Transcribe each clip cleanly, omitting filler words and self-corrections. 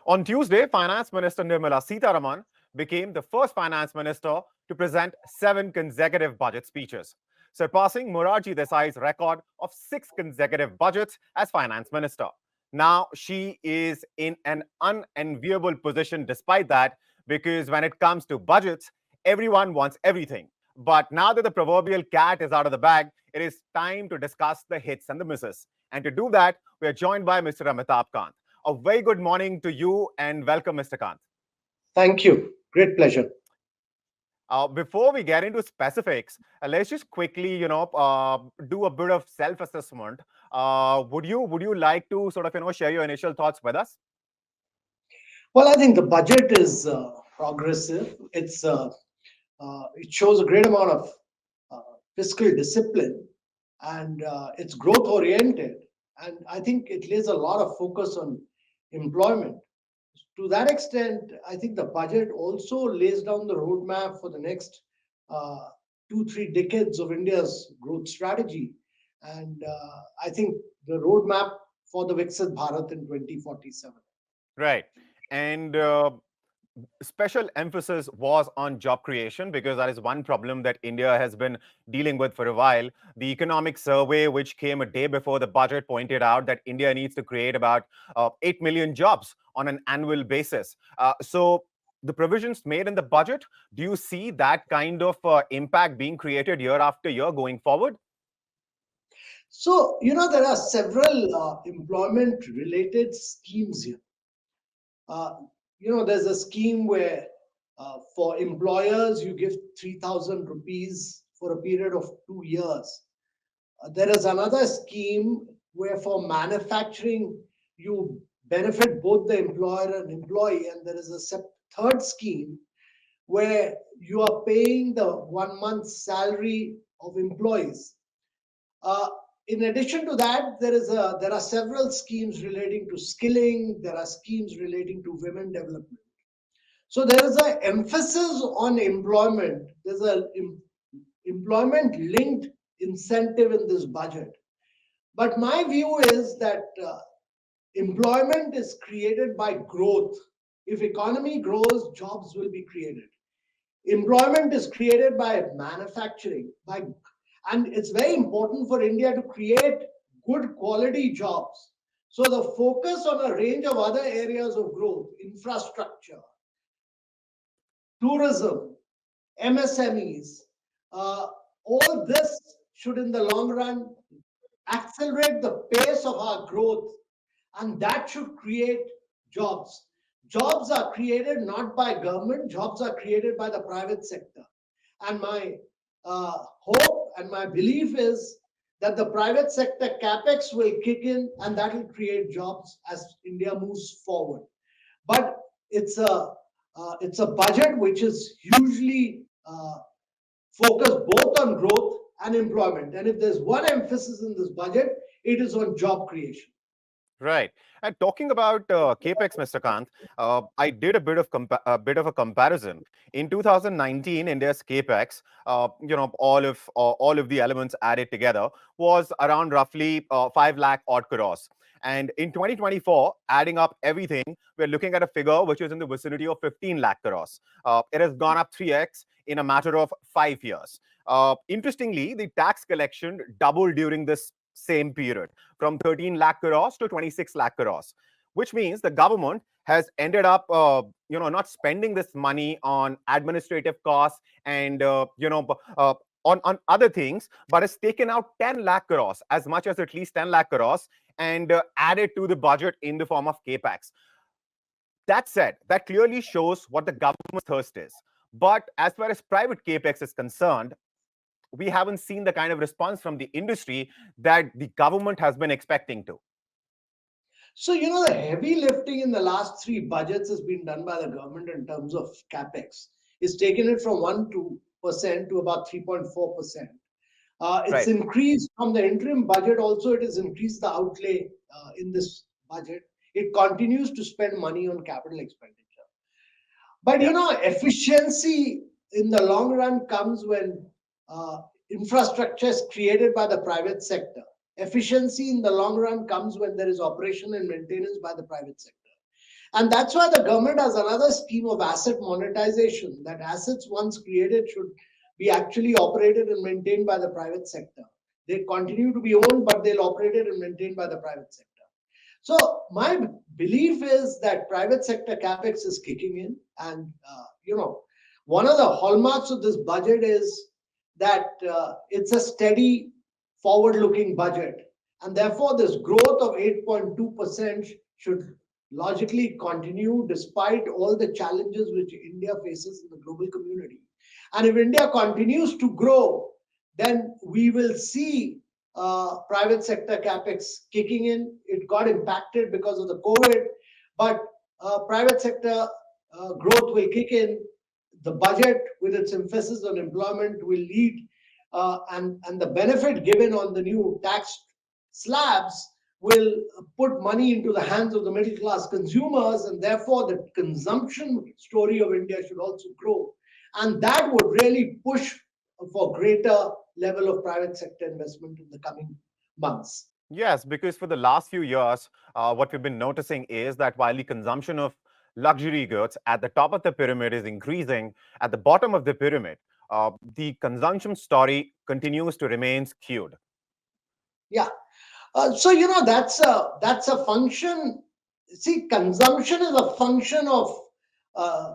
On Tuesday, Finance Minister Nirmala Sitharaman became the first finance minister to present 7 consecutive budget speeches, surpassing Morarji Desai's record of 6 consecutive budgets as finance minister. Now, she is in an unenviable position despite that, because when it comes to budgets, everyone wants everything. But now that the proverbial cat is out of the bag, it is time to discuss the hits and the misses. And to do that, we are joined by Mr. Amitabh Kant. A very good morning to you and welcome, Mr. Kant. Thank you. Great pleasure. Before we get into specifics, let's just quickly, do a bit of self-assessment. Would you like to sort of, share your initial thoughts with us? Well, I think the budget is progressive. It shows a great amount of uh, fiscal discipline, and it's growth oriented. And I think it lays a lot of focus on employment. To that extent, I think the budget also lays down the roadmap for the next uh, 2, 3 decades of India's growth strategy. And I think the roadmap for the Viksit Bharat in 2047. Right. And special emphasis was on job creation, because that is one problem that India has been dealing with for a while. The economic survey, which came a day before the budget, pointed out that India needs to create about 8 million jobs on an annual basis. So the provisions made in the budget, do you see that kind of impact being created year after year going forward? So, there are several employment related schemes here. Uh, there's a scheme where for employers, you give 3,000 rupees for a period of 2 years. There is another scheme where for manufacturing, you benefit both the employer and employee. And there is a third scheme where you are paying the 1 month's salary of employees. Uh, in addition to that, there are several schemes relating to skilling. There are schemes relating to women development. So there is an emphasis on employment. There's a employment linked incentive in this budget. But my view is that employment is created by growth. If economy grows, jobs will be created. Employment is created by manufacturing, and it's very important for India to create good quality jobs. So the focus on a range of other areas of growth, infrastructure, tourism, MSMEs, uh, all this should in the long run accelerate the pace of our growth, and that should create jobs. Jobs are created not by government, jobs are created by the private sector. And my hope and my belief is that the private sector capex will kick in, and that will create jobs as India moves forward. But it's a budget which is hugely focused both on growth and employment. And if there's one emphasis in this budget, it is on job creation. Right. And talking about Capex, Mr. Kant, I did a bit of a comparison. In 2019, India's Capex, all of the elements added together, was around roughly 5 lakh odd crores. And in 2024, adding up everything, we're looking at a figure which is in the vicinity of 15 lakh crores. It has gone up 3x in a matter of 5 years. Interestingly, the tax collection doubled during this same period, from 13 lakh crores to 26 lakh crores, which means the government has ended up, not spending this money on administrative costs and, on other things, but has taken out 10 lakh crores, as much as at least 10 lakh crores, and added to the budget in the form of capex. That said, that clearly shows what the government's thirst is. But as far as private capex is concerned, we haven't seen the kind of response from the industry that the government has been expecting to. So, the heavy lifting in the last three budgets has been done by the government in terms of capex. It's taken it from 1% to about 3.4%. It's Right. increased from the interim budget, also, it has increased the outlay in this budget. It continues to spend money on capital expenditure. But, Yeah. efficiency in the long run comes when infrastructure is created by the private sector. Efficiency in the long run comes when there is operation and maintenance by the private sector. And that's why the government has another scheme of asset monetization, that assets once created should be actually operated and maintained by the private sector. They continue to be owned, but they'll operated and maintained by the private sector. So my belief is that private sector capex is kicking in, and one of the hallmarks of this budget is that it's a steady, forward-looking budget, and therefore this growth of 8.2% should logically continue despite all the challenges which India faces in the global community. And if India continues to grow, then we will see private sector capex kicking in. It got impacted because of the COVID, but private sector growth will kick in. The budget, with its emphasis on employment, will lead, and the benefit given on the new tax slabs will put money into the hands of the middle class consumers, and therefore the consumption story of India should also grow. And that would really push for greater level of private sector investment in the coming months. Yes, because for the last few years, what we've been noticing is that while the consumption of luxury goods at the top of the pyramid is increasing, at the bottom of the pyramid, the consumption story continues to remain skewed. Yeah. So that's a function. See, consumption is a function of uh,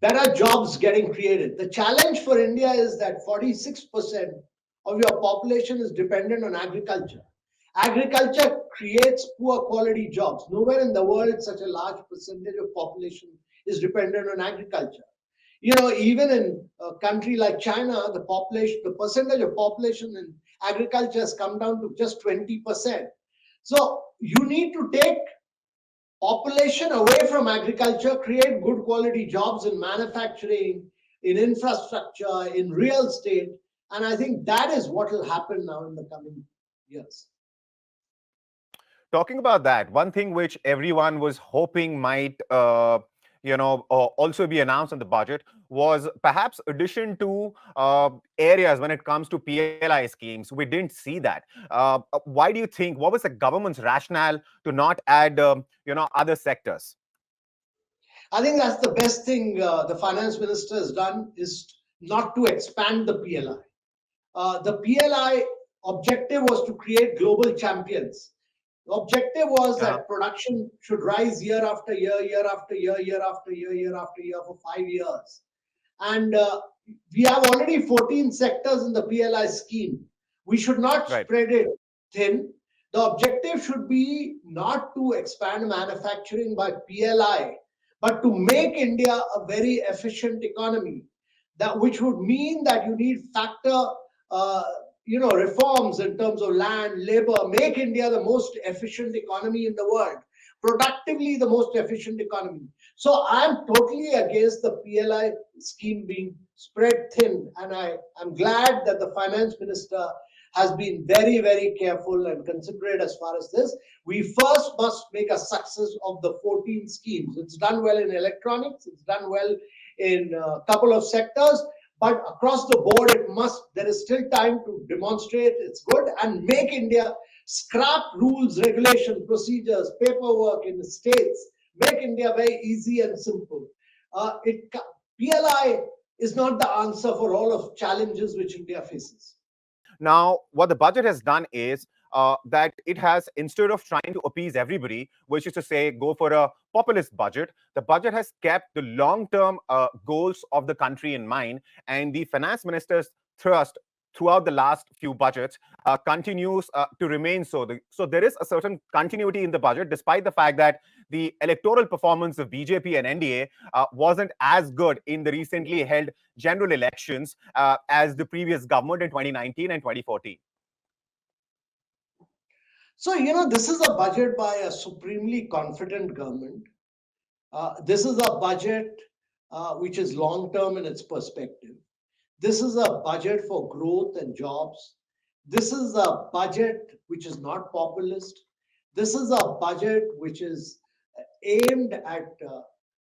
better jobs getting created. The challenge for India is that 46% of your population is dependent on agriculture. Agriculture creates poor quality jobs. Nowhere in the world such a large percentage of population is dependent on agriculture. Even in a country like China, the percentage of population in agriculture has come down to just 20%. So you need to take population away from agriculture, create good quality jobs in manufacturing, in infrastructure, in real estate. And I think that is what will happen now in the coming years. Talking about that, one thing which everyone was hoping might, also be announced in the budget was perhaps addition to areas when it comes to PLI schemes. We didn't see that. Why do you think? What was the government's rationale to not add, other sectors? I think that's the best thing the finance minister has done, is not to expand the PLI. The PLI objective was to create global champions. The objective was Uh-huh. that production should rise year after year, year after year, year after year, year after year for 5 years. And we have already 14 sectors in the PLI scheme. We should not Right. spread it thin. The objective should be not to expand manufacturing by PLI, but to make India a very efficient economy. That which would mean that you need factor, uh, reforms in terms of land, labor, make India the most efficient economy in the world, productively the most efficient economy. So I'm totally against the PLI scheme being spread thin, and I'm glad that the finance minister has been very, very careful and considerate as far as this. We first must make a success of the 14 schemes. It's done well in electronics, it's done well in a couple of sectors, but across the board, there is still time to demonstrate it's good and make India scrap rules, regulation, procedures, paperwork in the states, make India very easy and simple. PLI is not the answer for all of challenges which India faces. Now, what the budget has done is that it has, instead of trying to appease everybody, which is to say, go for a populist budget, the budget has kept the long-term goals of the country in mind, and the finance minister's thrust throughout the last few budgets continues to remain so. So there is a certain continuity in the budget, despite the fact that the electoral performance of BJP and NDA wasn't as good in the recently held general elections as the previous government in 2019 and 2014. So, this is a budget by a supremely confident government. This is a budget which is long term in its perspective. This is a budget for growth and jobs. This is a budget which is not populist. This is a budget which is aimed at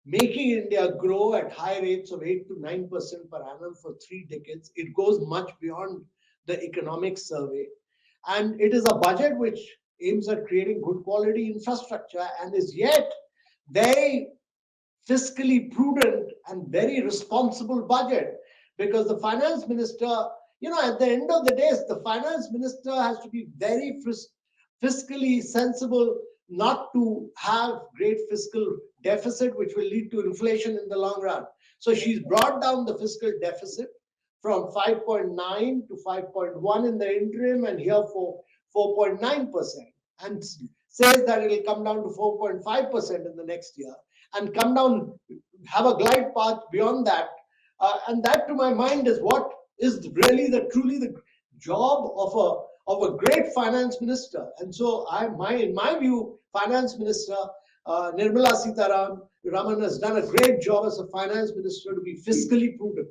making India grow at high rates of 8 to 9% per annum for 3 decades. It goes much beyond the economic survey. And it is a budget which aims at creating good quality infrastructure and is yet very fiscally prudent and very responsible budget, because the finance minister, at the end of the day, the finance minister has to be very fiscally sensible, not to have great fiscal deficit, which will lead to inflation in the long run. So she's brought down the fiscal deficit from 5.9 to 5.1 in the interim, and here for 4.9%, and says that it will come down to 4.5% in the next year, and come down, have a glide path beyond that. And that, to my mind, is what is really truly the job of a great finance minister. And so, in my view, Finance Minister Nirmala Raman has done a great job as a finance minister to be fiscally prudent.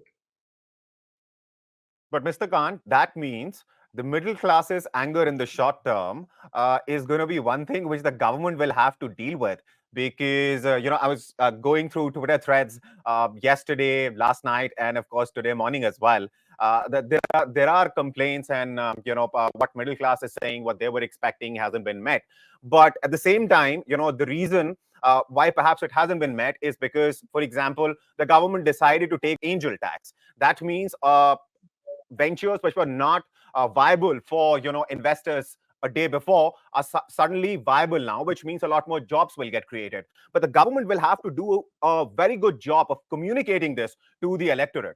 But Mr. Kant, that means the middle class's anger in the short term is going to be one thing which the government will have to deal with. Because, I was going through Twitter threads yesterday, last night, and of course today morning as well. That there are complaints, and what middle class is saying, what they were expecting hasn't been met. But at the same time, the reason why perhaps it hasn't been met is because, for example, the government decided to take angel tax. That means ventures which were not viable for investors a day before are suddenly viable now, which means a lot more jobs will get created. But the government will have to do a very good job of communicating this to the electorate.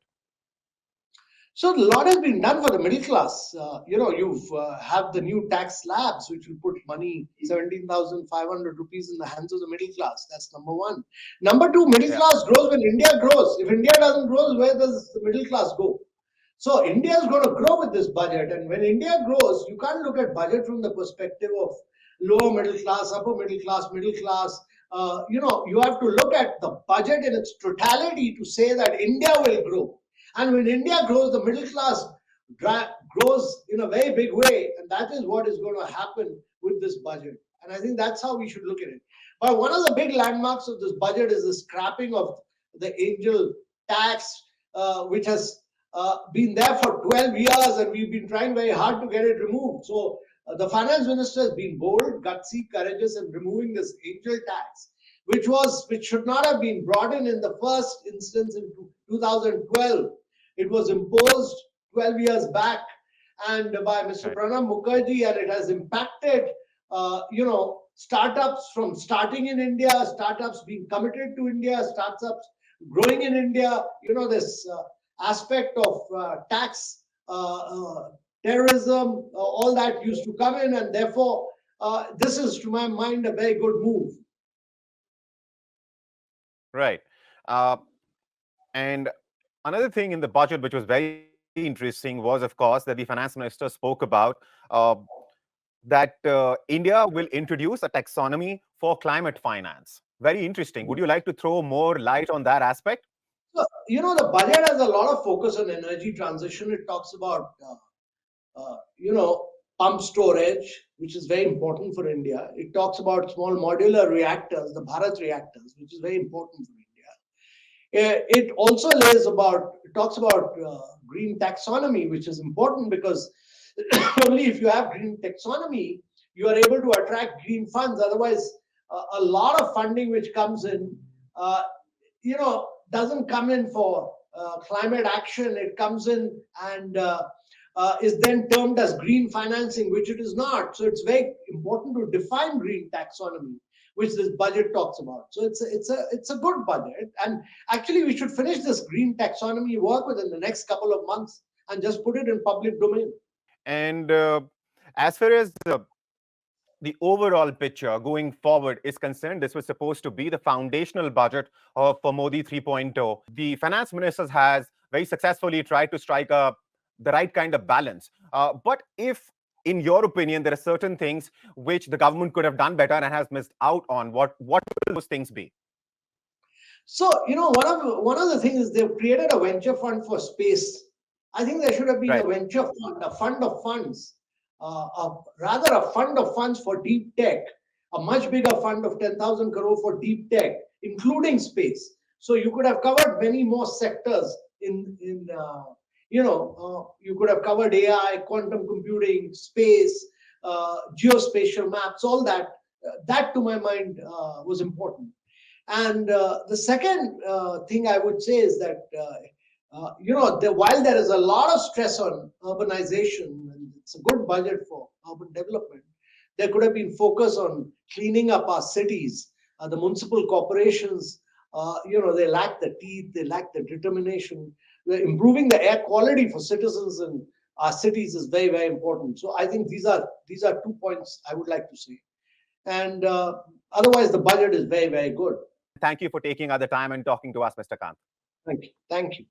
So a lot has been done for the middle class. You've have the new tax slabs, which will put money, 17,500 rupees in the hands of the middle class. That's number one. Number two, middle Yeah. class grows when India grows. If India doesn't grow, where does the middle class go? So India is going to grow with this budget, and when India grows, you can't look at budget from the perspective of lower middle class, upper middle class, middle class. You have to look at the budget in its totality to say that India will grow. And when India grows, the middle class grows in a very big way, and that is what is going to happen with this budget. And I think that's how we should look at it. But one of the big landmarks of this budget is the scrapping of the angel tax, which has been there for 12 years, and we've been trying very hard to get it removed. So the finance minister has been bold, gutsy, courageous in removing this angel tax, which should not have been brought in the first instance in 2012. It was imposed 12 years back, and by Mr. Pranab Mukherjee, and it has impacted, startups from starting in India, startups being committed to India, startups growing in India. This aspect of tax, terrorism, all that used to come in, and therefore, this is, to my mind, a very good move. Right. And another thing in the budget which was very interesting was, of course, that the finance minister spoke about that India will introduce a taxonomy for climate finance. Very interesting. Would you like to throw more light on that aspect? So, the budget has a lot of focus on energy transition. It talks about, pump storage, which is very important for India. It talks about small modular reactors, the Bharat reactors, which is very important for India. It also talks about green taxonomy, which is important because only if you have green taxonomy, you are able to attract green funds. Otherwise, a lot of funding which comes in, doesn't come in for climate action. It comes in and is then termed as green financing, which it is not. So it's very important to define green taxonomy, which this budget talks about. So it's a good budget, and actually we should finish this green taxonomy work within the next couple of months and just put it in public domain. And as far as the overall picture going forward is concerned, this was supposed to be the foundational budget for Modi 3.0. The finance minister has very successfully tried to strike the right kind of balance. But if, in your opinion, there are certain things which the government could have done better and has missed out on, what will those things be? So, one of the things is they've created a venture fund for space. I think there should have been Right. a venture fund, a fund of funds, rather a fund of funds for deep tech, a much bigger fund of 10,000 crore for deep tech, including space. So you could have covered many more sectors you could have covered AI, quantum computing, space, geospatial maps, all that. That, to my mind, was important. And the second thing I would say is that while there is a lot of stress on urbanization and it's a good budget for urban development, there could have been focus on cleaning up our cities. The municipal corporations, they lack the teeth, they lack the determination. Improving the air quality for citizens in our cities is very, very important. So I think these are 2 points I would like to say. And otherwise, the budget is very, very good. Thank you for taking other time and talking to us, Mr. Kant. Thank you. Thank you.